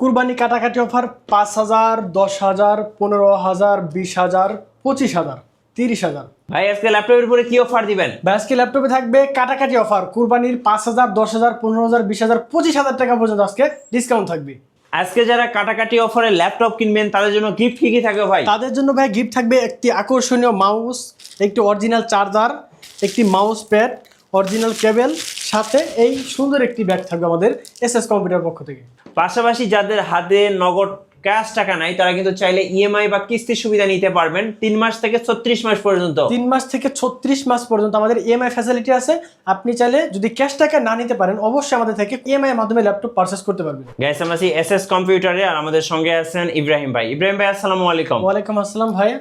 কুরবানি কাটাকাটি অফার 5,000, 10,000, 15,000, 20,000, 25,000, 30,000। ভাই আজকে ল্যাপটপের উপরে কি অফার দিবেন? ভাই আজকে ল্যাপটপে থাকবে কাটাকাটি অফার কুরবানির 5,000, 10,000, 15,000, 20,000, 25,000 টাকা পর্যন্ত আজকে ডিসকাউন্ট থাকবে। আজকে যারা কাটাকাটি অফারে ল্যাপটপ কিনবেন তাদের জন্য গিফট কি কি থাকবে ভাই? তাদের জন্য ভাই গিফট থাকবে একটি আকর্ষণীয় মাউস, একটি অরিজিনাল চার্জার, একটি মাউস প্যাড, অরিজিনাল কেবল, সাথে এই সুন্দর একটি ব্যাগ থাকবে আমাদের এসএস কম্পিউটার পক্ষ থেকে। পাশাপাশি যাদের হাতে নগদ ক্যাশ টাকা নাই তারা কিন্তু চাইলে ইএমআই বা কিস্তির সুবিধা নিতে পারবেন 3 মাস থেকে 36 মাস পর্যন্ত। 3 মাস থেকে 36 মাস পর্যন্ত আমাদের ইএমআই ফ্যাসিলিটি আছে। আপনি চাইলে যদি ক্যাশ টাকা না নিতে পারেন অবশ্যই আমাদের থেকে ইএমআই এর মাধ্যমে ল্যাপটপ পারচেজ করতে পারবেন। গাইস আমরা আছি এসএস কম্পিউটারে আর আমাদের সঙ্গে আছেন ইব্রাহিম ভাই। ইব্রাহিম ভাই আসসালামু আলাইকুম। ওয়ালাইকুম আসসালাম ভাই।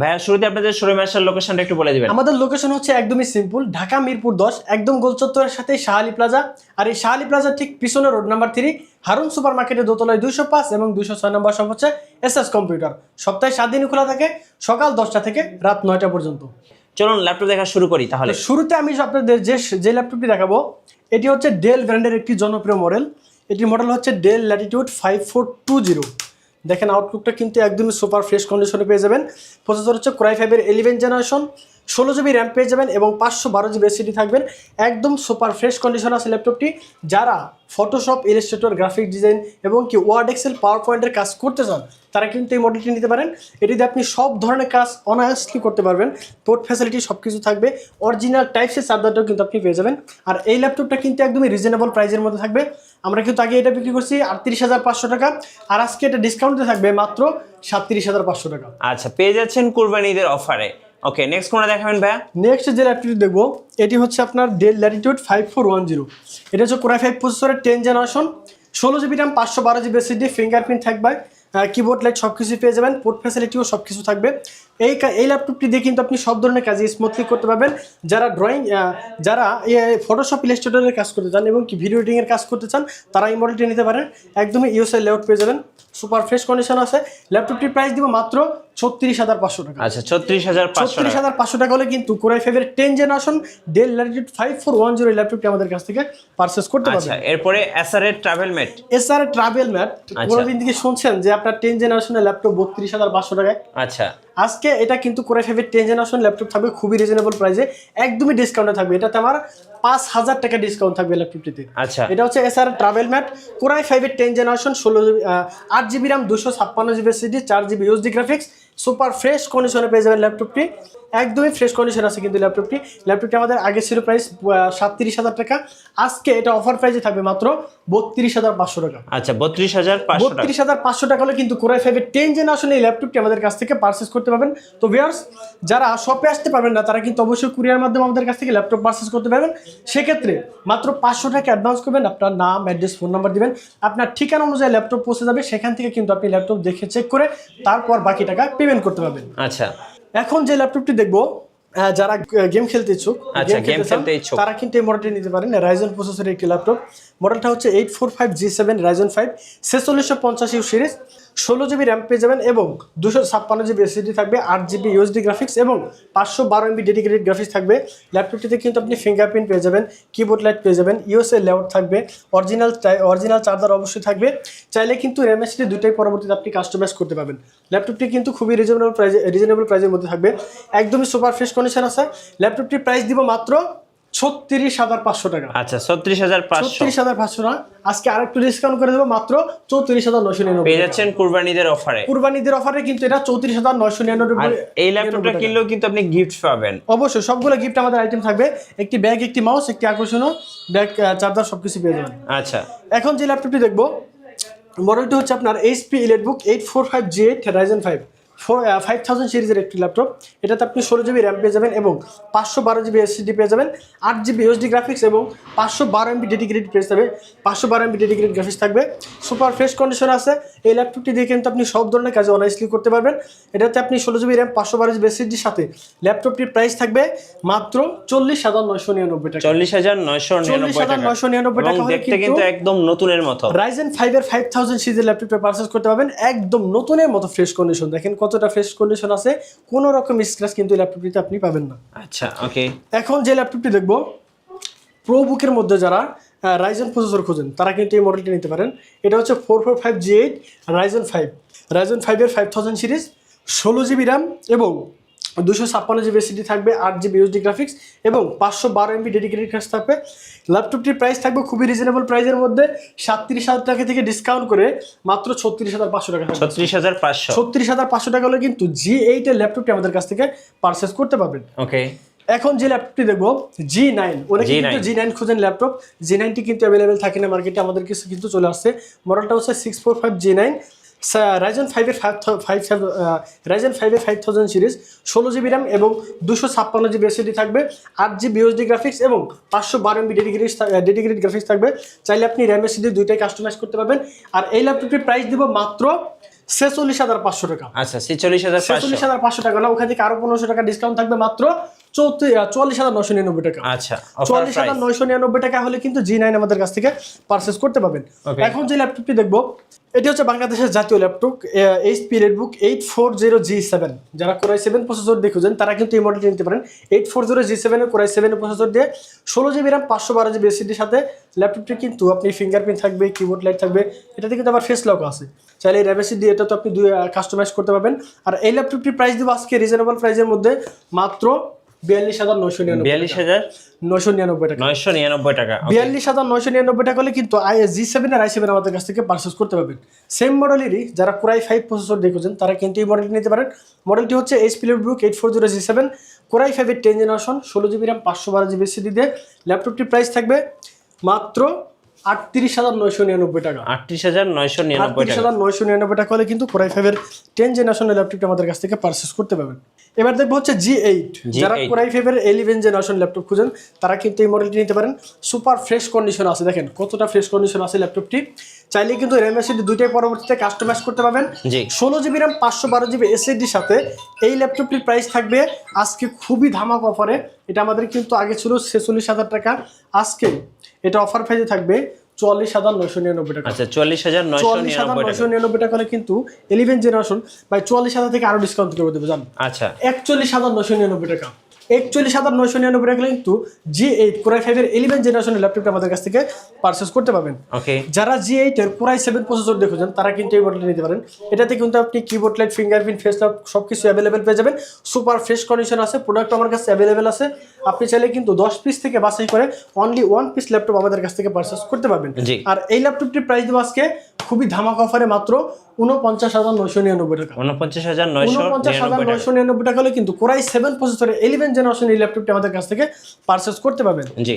ভাইয়া শুরুতে আপনাদের শোরুমে আসার লোকেশনটা একটু বলে দিবেন। আমাদের লোকেশন হচ্ছে একদমই সিম্পল, ঢাকা মিরপুর 10, একদম গোল চত্বরের সাথে শাহালি প্লাজা। আর এই শাহালি প্লাজার ঠিক পিছনে রোড নাম্বার 3 হারুন সুপার মার্কেটের দোতলায় 205 এবং 206 নম্বর শপ হচ্ছে এসএস কম্পিউটার। সপ্তাহে 7 দিন খোলা থাকে, সকাল 10টা থেকে রাত 9টা পর্যন্ত। চলুন ল্যাপটপ দেখা শুরু করি তাহলে। শুরুতে আমি আপনাদের যে ল্যাপটপটি দেখাবো এটি হচ্ছে ডেল ব্র্যান্ডের একটি জনপ্রিয় মডেল। এটির মডেল হচ্ছে ডেল ল্যাটিটিউড 5420। দেখেন আউটলুকটা কিন্তু একদমই সুপার ফ্রেশ কন্ডিশনে পেয়ে যাবেন। প্রসেসর হচ্ছে Core i5 এর 11 জেনারেশন, 16 জিবি র্যাম পেয়ে যাবেন এবং 512 জিবি এসএসডি থাকবেন। একদম সুপার ফ্রেশ কন্ডিশন আছে ল্যাপটপটি। যারা ফটোশপ, ইলাস্ট্রেটর, গ্রাফিক ডিজাইন এবং কি ওয়ার্ড, এক্সেল, পাওয়ার পয়েন্টের কাজ করতে চান তারা কিন্তু এই মডেলটি নিতে পারেন। এটিতে আপনি সব ধরনের কাজ অনায়াসলি করতে পারবেন। পোর্ট ফ্যাসিলিটি সব কিছু থাকবে। অরিজিনাল টাইপসের চার্জারটাও কিন্তু আপনি পেয়ে যাবেন। আর এই ল্যাপটপটা কিন্তু একদমই রিজনেবল প্রাইসের মধ্যে থাকবে। আমরা কিন্তু আগে এটা বিক্রি করছি 38,500 টাকা, আর আজকে এটা ডিসকাউন্টে থাকবে মাত্র 37,500 টাকা। আচ্ছা, পেয়ে যাচ্ছেন কুরবানি ঈদের অফারে। ওকে, নেক্সট কোনটা দেখাবেন ভাইয়া? নেক্সট যে ল্যাপটপটি দেখবো এটি হচ্ছে আপনার ডেল ল্যাটিটিউড 5410। এটা হচ্ছে Core i5 প্রসেসরের 10 generation, 16 GB RAM, 512 GB SSD, fingerprint থাকবে, কিবোর্ড লাইট সব কিছু পেয়ে যাবেন। পোর্ট ফ্যাসিলিটিও সব কিছু থাকবে। এই ল্যাপটপটি দিয়ে কিন্তু আপনি সব ধরনের কাজে স্মুথলি করতে পারবেন। যারা যারা ফটোশপ, ইলাস্ট্রেটরের কাজ করতে চান এবং কি ভিডিও এডিটিংয়ের কাজ করতে চান তারা এই মডেলটি নিতে পারেন। একদমই ইউএসএ লেআউট পেয়ে যাবেন, সুপার ফ্রেশ কন্ডিশন আছে। ল্যাপটপটির প্রাইস দিব মাত্র 36,500 টাকা। আচ্ছা, 36,500 টাকা হলে কিন্তু Core i5 এর 10 জেনারেশন ডেল ল্যাটিটিউড 5410 ল্যাপটপটি আমাদের কাছ থেকে পারচেজ করতে পারবেন। আচ্ছা, এরপরে এসআর এর travel mat. SR travel mat কোনদিন থেকে শুনছেন যে আপনার 10 জেনারেশনের ল্যাপটপ 32,500 টাকায়? আচ্ছা, আজকে এটা কিন্তু Core i5 এর 10 জেনারেশন ল্যাপটপ থাকবে খুবই রিজনেবল প্রাইসে, একদমই ডিসকাউন্টে থাকবে। এটাতে আমার 5,000 টাকা ডিসকাউন্ট থাকবে ল্যাপটপটিতে। আচ্ছা, এটা হচ্ছে SR travel mat Core i5 এর 10 generation, 8 GB RAM, 256 GB SSD, 4 GB USD graphics, super fresh কন্ডিশনে পেয়ে যাবেন ল্যাপটপটি। একদমই ফ্রেশ কন্ডিশন আছে কিন্তু ল্যাপটপটি আমাদের আগে ছিল প্রাইস 37,000 টাকা, আজকে এটা অফার প্রাইসে থাকবে মাত্র 32,500 টাকা। আচ্ছা, 32,500 টাকা হলে কিন্তু Core i5 এর 10 জেনারেশন এই ল্যাপটপটি আমাদের কাছ থেকে পারচেজ করতে পারবেন। তো ভিউয়ার্স, যারা শপে আসতে পারবেন না তারা কিন্তু অবশ্যই কুরিয়ার মাধ্যমে আমাদের কাছ থেকে ল্যাপটপ পারচেজ করতে পারবেন। সেক্ষেত্রে মাত্র 500 টাকা অ্যাডভান্স করবেন, আপনার নাম, অ্যাড্রেস, ফোন নাম্বার দিবেন, আপনার ঠিকানা অনুযায়ী ল্যাপটপ পৌঁছে যাবে। সেখান থেকে কিন্তু আপনি ল্যাপটপ দেখে চেক করে তারপর বাকি টাকা পেমেন্ট করতে পারবেন। আচ্ছা, এখন যে ল্যাপটপটি দেখবো, যারা গেম খেলতে ইচ্ছুক তারা কিন্তু এই মডেলটি নিতে পারেন। রাইজেন প্রসেসরের একটি ল্যাপটপ, মডেলটা হচ্ছে 845G7 Ryzen 5 4650 series, 16 GB RAM পেয়ে যাবেন এবং 256 জিবি এসএসডি থাকবে, 8 জিবি ইউএসডি গ্রাফিক্স এবং 512 এমবি ডেডিকেটেড গ্রাফিক্স থাকবে। ল্যাপটপটিতে কিন্তু আপনি ফিঙ্গারপ্রিন্ট পেয়ে যাবেন, কিবোর্ড লাইট পেয়ে যাবেন, ইউএসএ লেআউট থাকবে, অরিজিনাল চার্জার অবশ্যই থাকবে। চাইলে কিন্তু র্যাম এসএসডি দুটোই পরবর্তীতে আপনি কাস্টমাইজ করতে পারবেন। ল্যাপটপটি কিন্তু খুবই রিজনেবল প্রাইসের মধ্যে থাকবে, একদমই সুপার ফ্রেশ কন্ডিশন আছে। ল্যাপটপটির প্রাইস দিব মাত্র 36,500 টাকা। আচ্ছা, 36,500 না, আজকে আরেকটু ডিসকাউন্ট করে দেবো মাত্র 34,999 পেয়ে যাচ্ছেন কুরবানিদের অফারে। কুরবানিদের অফারে কিন্তু এটা 34,999। এই ল্যাপটপটা কিনলেও কিন্তু আপনি গিফট পাবেন। অবশ্যই সবগুলো গিফট আমাদের আইটেম থাকবে, একটি ব্যাগ, একটি মাউস, একটি আকর্ষণীয় ব্যাগ, চার্জার সবকিছু পেয়ে যাবেন। আচ্ছা, এখন যে ল্যাপটপটি দেখবো মডেলটি হচ্ছে আপনার HP EliteBook 845G8 Ryzen 5 5000 সিরিজের একটি ল্যাপটপ। এটাতে আপনি 16 জিবি র্যাম পেয়ে যাবেন এবং 512 জিবি এসএসডি পেয়ে যাবেন, 8 জিবি ইউএসডি গ্রাফিক্স এবং 512 এমবি ডেডিকেটেড পেয়ে যাবে, 512 এমবি ডেডিকেটেড গ্রাফিক্স থাকবে। সুপার ফ্রেশ কন্ডিশন আছে। এই ল্যাপটপটি দিয়ে কিন্তু আপনি সব ধরনের কাজে অনায়াসলি করতে পারবেন। এটাতে আপনি 16 জিবি র্যাম, 512 জিবি এসএসডির সাথে ল্যাপটপটির প্রাইস থাকবে মাত্র 40,999 টাকা। 40,999 টাকা দেখতে কিন্তু একদম নতুনের মতো। Ryzen 5 এর 5000 সিরিজের ল্যাপটপটা পারচেজ করতে পারবেন, একদম নতুনের মতো ফ্রেশ কন্ডিশন। দেখেন কতটা ফ্রেশ কন্ডিশন আছে, কোনো রকম স্ক্র্যাচ কিন্তু ল্যাপটপটিতে আপনি পাবেন না। আচ্ছা, ওকে। এখন যে ল্যাপটপটি দেখবো প্রোবুকের মধ্যে যারা রাইজেন প্রসেসর খুঁজেন তারা কিন্তু এই মডেলটি নিতে পারেন। এটা হচ্ছে 445G8 Ryzen 5 5000 series, 16GB RAM এবং 256GB SSD থাকবে, 8GB USD গ্রাফিক্স এবং 512 MB ডেডিকেটেড ক্যাশ থাকবে। ল্যাপটপটির প্রাইস থাকবে খুবই রিজনেবল প্রাইসের মধ্যে, 37,000 টাকা থেকে ডিসকাউন্ট করে মাত্র 36,500 টাকা। 36,500 টাকা হলে কিন্তু G8 এর ল্যাপটপটি আমাদের কাছ থেকে পারচেজ করতে পারবেন। ওকে, এখন যে ল্যাপটপটি দেখবো G9, অনেকে কিন্তু G9 খুঁজেন ল্যাপটপ, G9টি কিন্তু অ্যাভেলেবেল থাকে না মার্কেটে, আমাদের কাছে কিন্তু চলে আসছে। মডেলটা হচ্ছে 645G9 Ryzen 5 5000 series, 16GB RAM এবং 256GB SSD থাকবে, 8GB USD গ্রাফিক্স এবং 512 MB ডেডিকেটেড গ্রাফিক্স থাকবে। চাইলে আপনি র্যাম SSD দুইটাই কাস্টমাইজ করতে পারবেন। আর এই ল্যাপটপটির প্রাইস দিব মাত্র 46,500 টাকা। আচ্ছা, 46,500 টাকা না, ওখান থেকে আরো 1500 টাকা ডিসকাউন্ট থাকবে, মাত্র 44,999 টাকা। আচ্ছা, 44,999 টাকা হলে কিন্তু G9 আমাদের কাছ থেকে পারচেজ করতে পারবেন। এখন যে ল্যাপটপটি দেখবো এটি হচ্ছে বাংলাদেশের জাতীয় ল্যাপটপ HP রেডবুক 840G7। যারা Core i7 প্রসেসর দিয়ে খুঁজেন তারা কিন্তু এই মডেলটি নিতে পারেন। 840G7 এর Core i7 এর প্রসেসর দিয়ে 16GB র্যাম 512GB SSD সাথে ল্যাপটপটি কিন্তু আপনি ফিঙ্গারপ্রিন্ট থাকবে, কিবোর্ড লাইট থাকবে, এটাতে কিন্তু আবার ফেস লক আছে। চাইলে র্যাম SSD এটা তো আপনি কাস্টমাইজ করতে পারবেন। আর এই ল্যাপটপটির প্রাইস দিব আজকে রিজনেবল প্রাইসের মধ্যে মাত্র 42,999 টাকা। 42,999 টাকা হলে কিন্তু G7 আর i7 আমাদের কাছ থেকে পারচেজ করতে পারবেন। সেম মডেলেরই যারা Core i5 প্রসেসর দেখেছেন তারা কিন্তু এই মডেলটি নিতে পারেন। মডেলটি হচ্ছে HP রেডবুক 840G7 Core i5 এর 10 generation, 16GB RAM 512GB SSD দিয়ে ল্যাপটপটির প্রাইস থাকবে মাত্র 38,999 টাকা। 38,999 টাকা হলে কিন্তু Core i5 এর 10 জেনারেশনের ল্যাপটপটি আমাদের কাছ থেকে পারচেজ করতে পারবেন। এবার দেখবো হচ্ছে G8। যারা Core i5 এর 11 জেনারেশন ল্যাপটপ খুঁজেন তারা কিন্তু এই মডেলটি নিতে পারেন। সুপার ফ্রেশ কন্ডিশন আছে, দেখেন কতটা ফ্রেশ কন্ডিশন আছে ল্যাপটপটি। চাইলে কিন্তু র্যাম SSD দুইটাই পরবর্তীতে কাস্টমাইজ করতে পারবেন। 16GB র্যাম 512GB SSD সাথে এই ল্যাপটপটির প্রাইস থাকবে আজকে খুবই ধামাক অফারে। এটা আমাদের কিন্তু আগে ছিল 46,000 টাকা, আজকে এটা অফার প্রাইসে থাকবে 44,999 টাকা। আচ্ছা, 44,999 টাকা হলে কিন্তু 11 জেনারেশন ভাই 44,000 থেকে আরো ডিসকাউন্ট করে দেবো জান। আচ্ছা, 41,999 টাকা। 41,999 টাকা কিন্তু G8 Core i5 এর 11 জেনারেশনের ল্যাপটপটা আমাদের কাছ থেকে পারচেজ করতে পারবেন। ওকে, যারা G8 এর Core i7 প্রসেসর দেখেছেন তারা কিন্তু এই মডেলটা নিতে পারেন। এটাতে কিন্তু আপনি keyboard light, fingerprint, face lock সবকিছু অ্যাভেলেবেল পেয়ে যাবেন। সুপার ফ্রেশ কন্ডিশন আছে, প্রোডাক্ট আমার কাছে অ্যাভেলেবেল আছে। আপনি চাইলে কিন্তু 10 পিস থেকে বাছাই করে অনলি 1 পিস ল্যাপটপ আমাদের কাছ থেকে পারচেজ করতে পারবেন। আর এই ল্যাপটপটির প্রাইস দেবো আজকে খুবই ধামাকা অফারে মাত্র 49,999 টাকা। 49,999 টাকা হলে কিন্তু Core i7 প্রসেসরের 11 জেনারেশন এই ল্যাপটপটি আমাদের কাছ থেকে পারচেজ করতে পারবেন। জি,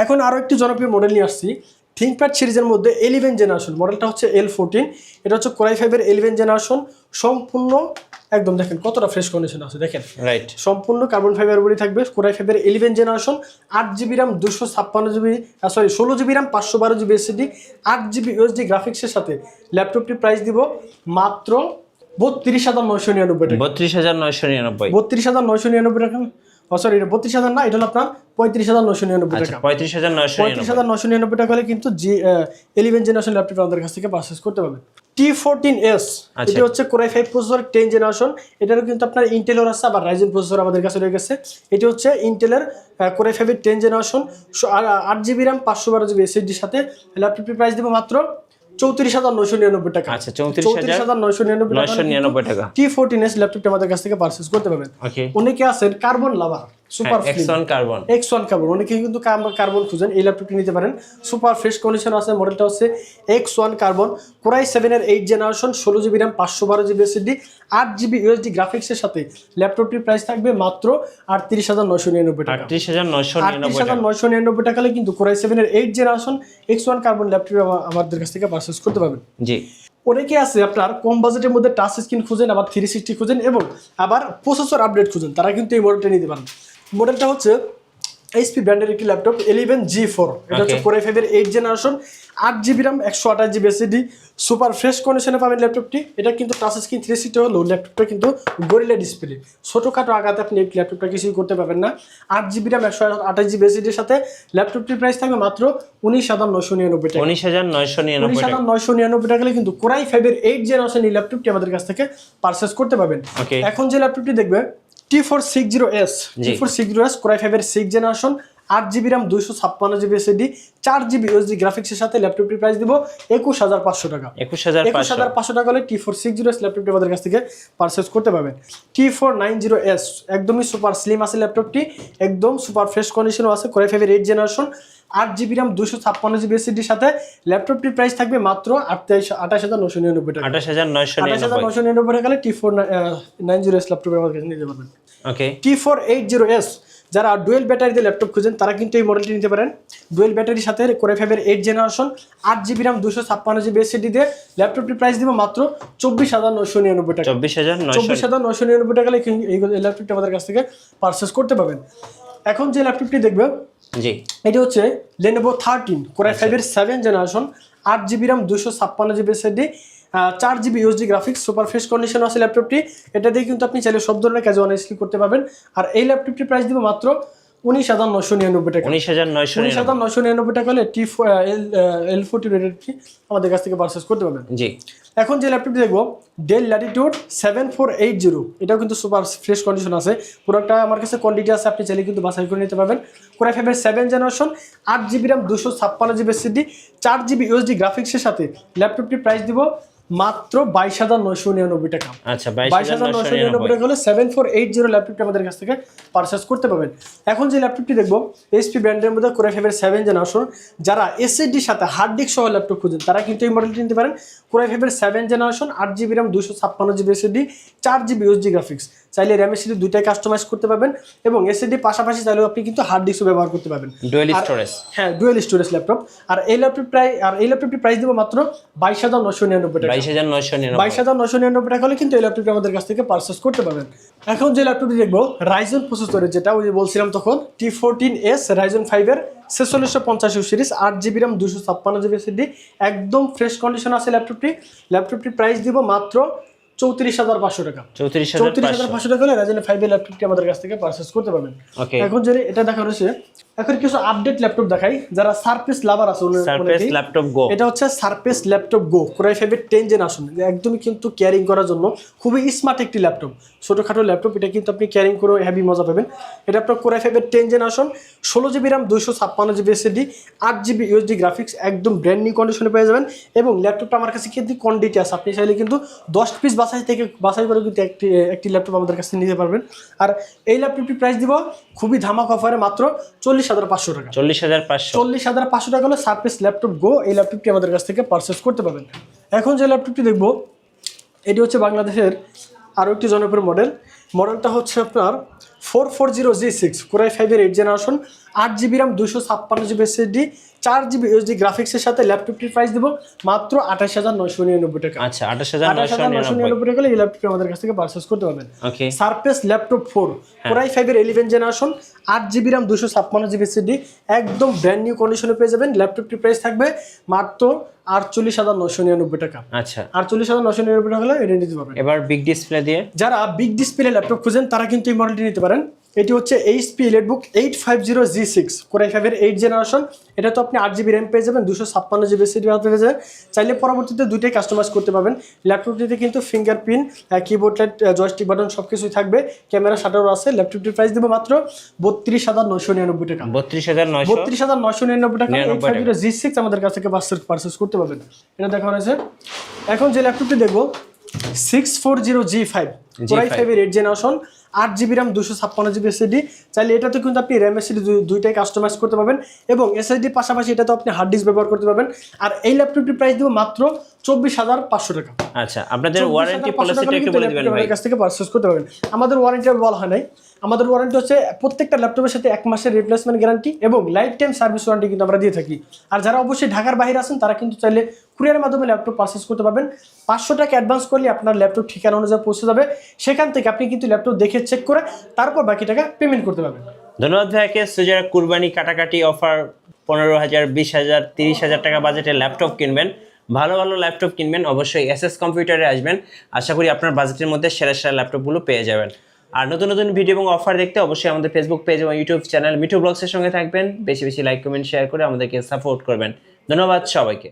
এখন আরো একটি জনপ্রিয় মডেল নিয়ে আসছি ThinkPad সিরিজের মধ্যে 11 জেনারেশন, মডেলটা হচ্ছে L14। এটা হচ্ছে Core i5 এর 11 জেনারেশন, সম্পূর্ণ একদম দেখেন কতটা ফ্রেশ কন্ডিশন আছে, দেখেন রাইট, সম্পূর্ণ কার্বন ফাইবার বডি থাকবে। Core i5 এর 11 generation, 8GB RAM 16GB RAM 512GB SSD, 8GB USD গ্রাফিক্সের সাথে ল্যাপটপটির প্রাইস দিব মাত্র 32,999 টাকা। 32,999 টাকা। সরি, এটা 32,000 না, এটা হলো আপনার 35,999 টাকা। 35,999 টাকা হলে কিন্তু G11 জেনারেশন ল্যাপটপ আমাদের কাছ থেকে পারচেজ করতে পারবেন। T14S এটা হচ্ছে Core i5 প্রসেসর 10 জেনারেশন। এটারও কিন্তু আপনার ইন্টেলের আছে, আবার রাইজেন প্রসেসর আমাদের কাছে রয়ে গেছে। এটি হচ্ছে ইন্টেলের Core i5 এর 10 generation, 8GB RAM 512GB SSD সাথে ল্যাপটপটির প্রাইস দেবো মাত্র 34,999 টাকা। আচ্ছা, 34,999 টাকা। T14S ল্যাপটপটা আমাদের কাছ থেকে পারচেজ করতে পারবেন। অনেকে আছেন কার্বন লাভার, সুপার X1 কার্বন, অনেকে কিন্তু কার্বন খুঁজেন, এই ল্যাপটপটি নিতে পারেন। সুপার ফ্রেশ কন্ডিশন আছে, মডেলটা হচ্ছে X1 কার্বন, Core i7 এর 8 generation, 16GB RAM 512GB SSD, 8GB USD গ্রাফিক্সের সাথে ল্যাপটপটির প্রাইস থাকবে মাত্র 38,999 টাকা। 38,999 টাকা হলে কিন্তু Core i7 এর 8 জেনারেশন X1 কার্বন ল্যাপটপ আমাদের কাছ থেকে পারচেজ করতে পারবেন। জি, অনেকে আছে আপনার কম বাজেটের মধ্যে টাচ স্ক্রিন খুঁজেন, আবার 360 খুঁজেন এবং আবার প্রসেসর আপডেট খুঁজেন, তারা কিন্তু এই মডেলটা নিতে পারেন। মডেলটা হচ্ছে HP ব্র্যান্ডের একটি ল্যাপটপ 11G4। এটা হচ্ছে Core i5 এর 8 generation, 8GB RAM 128GB SSD, super fresh কন্ডিশনে পাবেন ল্যাপটপটি। এটা কিন্তু টাচ স্ক্রিন 360 হলো, ল্যাপটপটা কিন্তু গরিলা ডিসপ্লে, ছোটোখাটো আঘাতে আপনি এই ল্যাপটপটা কিছুই করতে পারবেন না। 8GB র্যাম 128GB SSD এর সাথে ল্যাপটপটির প্রাইস থাকবে মাত্র 19,999 টাকা। 19,999 টাকা হলে কিন্তু Core i5 এর 8 জেনারেশন এই ল্যাপটপটি আমাদের কাছ থেকে পারচেজ করতে পারবেন। এখন যে ল্যাপটপটি দেখবে T460S Core i5 এর 6 generation, 8GB RAM 256GB SSD 4GB USD গ্রাফিক্সের সাথে ল্যাপটপটির প্রাইস দিব 21500 টাকা। 21500 টাকা হলে T460S ল্যাপটপটি আমাদের কাছ থেকে পারচেজ করতে পারবেন। T490S একদমই সুপার স্লিম আছে ল্যাপটপটি, একদম সুপার ফ্রেশ কন্ডিশনও আছে, Core i5 এর 8th generation, 8GB RAM 256GB SSD এর সাথে ল্যাপটপটির প্রাইস থাকবে মাত্র 28999 টাকা। 28999 টাকা হলে T490S ল্যাপটপের আমাদের কাছে নিতে পারবেন। ওকে, T480S যারা ডুয়েল ব্যাটারি দিয়ে ল্যাপটপ খুঁজেন তারা কিন্তু এই মডেলটি নিতে পারেন। ডুয়েল ব্যাটারির সাথে Core i5 এর 8th generation, 8GB RAM 256GB SSD দিয়ে ল্যাপটপটির প্রাইস দিব মাত্র 24999 টাকা। 24999 টাকা হলে এই ল্যাপটপটি আমাদের কাছ থেকে পারচেজ করতে পারবেন। এখন যে ল্যাপটপটি দেখবেন জি, এটি হচ্ছে Lenovo 13 Core i5 এর 7th generation, 8GB RAM 256GB SSD, 4GB USD graphics, super fresh condition আছে ল্যাপটপটি। এটা দিয়ে কিন্তু আপনি চাইলে সব ধরনের কাজ অনেস্টলি করতে পারবেন। আর এই ল্যাপটপটির প্রাইস দিব মাত্র 19999 টাকা। 19999 টাকা হলে L40 রেটেডটি আমাদের কাছ থেকে পারচেজ করতে পারবেন। জি, এখন যে ল্যাপটপটি দেখবো Dell Latitude 7480, এটাও কিন্তু সুপার ফ্রেশ কন্ডিশন আছে। পুরোটা আমার কাছে কোয়ান্টিটি আছে, আপনি চাইলে কিন্তু বাছাই করে নিতে পারবেন। Core i5 এর 7th generation, 8GB RAM 256GB SSD, 4GB USD গ্রাফিক্সের সাথে ল্যাপটপটির প্রাইস দিব মাত্র 22999 টাকা। আচ্ছা, 22999 টাকা হলে 7480 ল্যাপটপটি আমাদের কাছ থেকে পারচেজ করতে পারবেন। এখন যে ল্যাপটপটি দেখবো HP ব্র্যান্ডের মধ্যে Core i5 এর 7th জেনারেশন, যারা এসএসডির সাথে হার্ড ডিস্ক সহ ল্যাপটপ খুঁজেন তারা কিন্তু এই মডেলটি নিতে পারেন। Core i5 এর 7th generation, 8GB RAM 256GB SSD, 4GB USD graphics, চাইলে RAM এসএসডি দুইটাই কাস্টমাইজ করতে পারবেন এবং এসএসডি পাশাপাশি চাইলেও আপনি কিন্তু হার্ড ডিস্কও ব্যবহার করতে পারবেন। ডুয়েল স্টোরেজ, হ্যাঁ, ডুয়েল স্টোরেজ ল্যাপটপ। আর এই ল্যাপটপটি প্রাইস দিব মাত্র 22999 টাকা। 22999 টাকা হলে কিন্তু এই ল্যাপটপটি আমাদের কাছ থেকে পারচেজ করতে পারবেন। এখন যে ল্যাপটপটি দেখবো Ryzen প্রসেসরের, যেটা ওই যে বলছিলাম তখন T14S Ryzen 5 এর 4650 series, 8GB RAM 256GB SSD, একদম ফ্রেশ কন্ডিশন আছে ল্যাপটপটির প্রাইস দিব মাত্র 34500 টাকা। 34500 টাকা হলে Ryzen 5 এর ল্যাপটপটি আমাদের কাছ থেকে পারচেজ করতে পারবেন। এখন যে এটা দেখানো হচ্ছে, এখন কিছু আপডেট ল্যাপটপ দেখাই যারা সারফেস লাভার আছে। সারফেস ল্যাপটপ গো, এটা হচ্ছে সারফেস ল্যাপটপ গো Core i5 এর 10th জেনারেশন, একদমই কিন্তু ক্যারিং করার জন্য খুবই স্মার্ট একটি ল্যাপটপ, ছোটখাটো ল্যাপটপ, এটা কিন্তু আপনি ক্যারিং করে হেভি মজা পাবেন। এটা আপনার Core i5 এর 10th generation, 16GB RAM 256GB SSD, 8GB USD graphics, একদম ব্র্যান্ড নিউ কন্ডিশনে পেয়ে যাবেন। এবং ল্যাপটপটা আমার কাছে কিন্তু কোয়ান্টিটি আছে, আপনি চাইলে কিন্তু 10 পিস বাছাই করে কিন্তু একটি ল্যাপটপ আমাদের কাছে নিতে পারবেন। আর এই ল্যাপটপটির প্রাইস দিব খুবই ধামাক অফারে মাত্র 40500 টাকা। 40500 টাকা হলে সারফেস ল্যাপটপ গো এই ল্যাপটপটি আমাদের কাছ থেকে পারচেজ করতে পারবেন। এখন যে ল্যাপটপটি দেখবো এটি হচ্ছে বাংলাদেশের আরও একটি জনপ্রিয় মডেলটা হচ্ছে আপনার 440G6 Core i5 এর 8th generation, 8GB RAM 256GB SSD, 4GB USD গ্রাফিক্সের সাথে ল্যাপটপটির প্রাইস দিব মাত্র 28999 টাকা। আচ্ছা, 28999 টাকা হলে এই ল্যাপটপটি আমাদের কাছ থেকে পারচেজ করতে পারবেন। ওকে, সারফেস ল্যাপটপ 4 Core i5 এর 11th generation, 8GB RAM 256GB SSD, একদম ব্র্যান্ড নিউ কন্ডিশনে পেয়ে যাবেন। ল্যাপটপটির প্রাইস থাকবে মাত্র 48999 টাকা। আচ্ছা, 48999 টাকা হলে এটা নিতে পারবেন। এবার বিগ ডিসপ্লে দিয়ে যারা বিগ ডিসপ্লে ল্যাপটপ খুঁজেন তারা কিন্তু এই মডেলটি নিতে পারেন। এটি হচ্ছে HP EliteBook 850G6 Core i5 এর 8th জেনারেশন, এটা তো আপনি 8GB RAM পেয়ে যাবেন, 256GB SSD পেয়ে যাবেন। চাইলে পরবর্তীতে দুইটাই কাস্টমাইজ করতে পারবেন। ল্যাপটপটিতে কিন্তু ফিঙ্গারপ্রিন্ট, কিবোর্ড, জয়স্টিক বাটন সবকিছুই থাকবে, ক্যামেরা শাটারও আছে। ল্যাপটপটির প্রাইস দেবো মাত্র 32999 টাকা। 32999 টাকা 850G6 আমাদের কাছ থেকে পারচেজ করতে পারবেন। এটা দেখা হয়েছে। এখন যে ল্যাপটপটি দেখবো 640G5 Core i5 এর 8th generation, 8GB RAM 256GB SSD, চাইলে এটাতে কিন্তু আপনি RAM SSD দুইটাই কাস্টমাইজ করতে পারবেন এবং SSD পাশাপাশি এটাতে আপনি হার্ড ডিস্ক ব্যবহার করতে পারবেন। আর এই ল্যাপটপটির প্রাইস দিব মাত্র 24500 টাকা। আচ্ছা, আপনাদের ওয়ারেন্টি পলিসিটা একটু বলে দিবেন ভাই। আমাদের কাছ থেকে পারচেজ করতে পারবেন। আমাদের ওয়ারেন্টি বলা হয় নাই, আমাদের ওয়ারেন্টি হচ্ছে প্রত্যেকটা ল্যাপটপের সাথে 1 মাসের রিপ্লেসমেন্ট গ্যারান্টি এবং লাইফ টাইম সার্ভিস ওয়ারেন্টি কিন্তু আমরা দিয়ে থাকি। আর যারা অবশ্যই ঢাকার বাইরে আছেন তারা কিন্তু চাইলে কুরিয়ারের মাধ্যমে ল্যাপটপ পারচেজ করতে পারবেন। 500 টাকা অ্যাডভান্স করলে আপনার ল্যাপটপ ঠিকানা অনুযায়ী পৌঁছে যাবে। সেখান থেকে আপনি কিন্তু ল্যাপটপ দেখে চেক করে তারপর বাকি টাকা পেমেন্ট করতে পারবেন। ধন্যবাদ ভাইকে। যারা কুরবানি কাটাকাটি অফার 15000, 20000, 30000 টাকা বাজেটের ল্যাপটপ কিনবেন, ভালো ল্যাপটপ কিনবেন, অবশ্যই এসএস কম্পিউটারে আসবেন। আশা করি আপনার বাজেটের মধ্যে সেরা ল্যাপটপগুলো পেয়ে যাবেন। আর নতুন ভিডিও এবং অফার দেখতে অবশ্যই আমাদের ফেসবুক পেজ এবং ইউটিউব চ্যানেল মিঠু ব্লগসের সঙ্গে থাকবেন। বেশি লাইক, কমেন্ট, শেয়ার করে আমাদেরকে সাপোর্ট করবেন। ধন্যবাদ সবাইকে।